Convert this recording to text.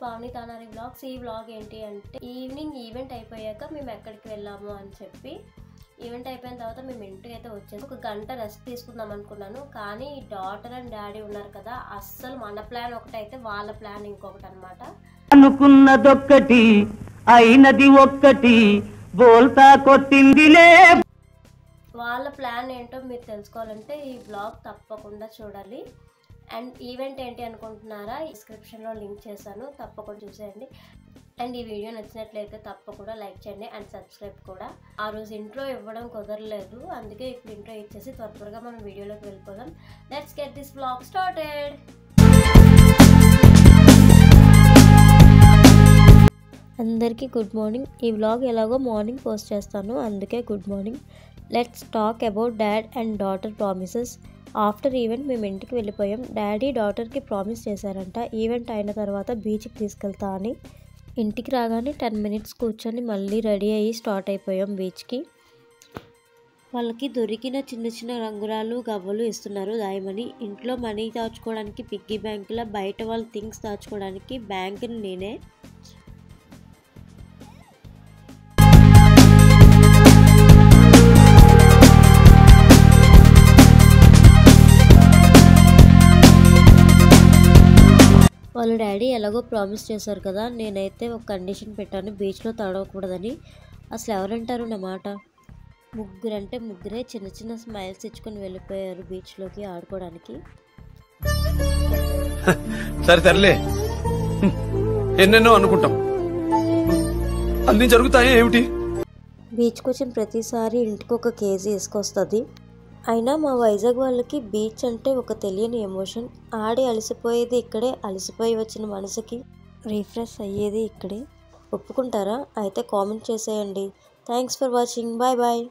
Pavani తానారి vlogs. ఈ vlog ఏంటి అంటే ఈవినింగ్ ఈవెంట్ అయిపోయాక మేము ఎక్కడికి వెళ్ళాము అని చెప్పి, ఈవెంట్ అయిపోయిన తర్వాత మేము ఇంటికి అయితే వచ్చేసి ఒక గంట రెస్ట్ తీసుకుందాం అనుకున్నాను. కానీ డాటర్ అండ్ డాడీ ఉన్నారు కదా, అస్సలు మన ప్లాన్ ఒకటైతే వాళ్ళ ప్లాన్ ఇంకొకటి అనమాట. అనుకున్నదొక్కటి అయినది ఒక్కటి బోల్తా కొట్టిందిలే. వాళ్ళ ప్లాన్ ఏంటో మీరు తెలుసుకోవాలంటే ఈ బ్లాగ్ తప్పకుండా చూడాలి. అండ్ ఈవెంట్ ఏంటి అనుకుంటున్నారా, డిస్క్రిప్షన్లో లింక్ చేశాను, తప్పకుండా చూసేయండి. అండ్ ఈ వీడియో నచ్చినట్లయితే తప్పకుండా లైక్ చేయండి అండ్ సబ్స్క్రైబ్ కూడా. ఆ రోజు ఇంట్రో ఇవ్వడం కుదరలేదు, అందుకే ఇప్పుడు ఇంట్రో ఇచ్చేసి త్వరగా మనం వీడియోలోకి వెళ్ళిపోదాం. Let's get this vlog started. అందరికీ గుడ్ మార్నింగ్. ఈ వ్లాగ్ ఎలాగో మార్నింగ్ పోస్ట్ చేస్తాను, అందుకే good morning. Let's talk about dad and daughter promises. After event మేము ఇంటికి వెళ్ళిపోయాం. డాడీ డాటర్కి ప్రామిస్ చేశారంట ఈవెంట్ అయిన తర్వాత బీచ్కి తీసుకెళ్తా అని. ఇంటికి రాగానే 10 మినిట్స్ కూర్చొని మళ్ళీ రెడీ అయ్యి స్టార్ట్ అయిపోయాం బీచ్కి. వాళ్ళకి దొరికిన చిన్న చిన్న రంగురాలు గవ్వలు ఇస్తున్నారు దాయమని. ఇంట్లో మనీ దాచుకోవడానికి పిగ్గీ బ్యాంకులా, బయట వాళ్ళ థింగ్స్ దాచుకోవడానికి బ్యాంకుని నేనే. వాళ్ళ డాడీ ఎలాగో ప్రామిస్ చేశారు కదా, నేనైతే ఒక కండిషన్ పెట్టాను, బీచ్లో తడవకూడదని. అసలు ఎవరంటారు నా మాట. ముగ్గురంటే ముగ్గురే చిన్న చిన్న స్మైల్స్ ఇచ్చుకొని వెళ్ళిపోయారు బీచ్లోకి ఆడుకోవడానికి. సరే తరలే, ఎన్నెన్నో అనుకుంటాం, అన్ని జరుగుతాయి ఏమిటి. బీచ్కి వచ్చిన ప్రతిసారి ఇంటికి ఒక కేజీ వేసుకొస్తుంది. అయినా మా వైజాగ్ వాళ్ళకి బీచ్ అంటే ఒక తెలియని ఎమోషన్. ఆడి అలసిపోయేది ఇక్కడే, అలసిపోయి వచ్చిన మనసుకి రీఫ్రెష్ అయ్యేది ఇక్కడే. ఒప్పుకుంటారా? అయితే కామెంట్ చేసేయండి. Thanks for watching. Bye bye.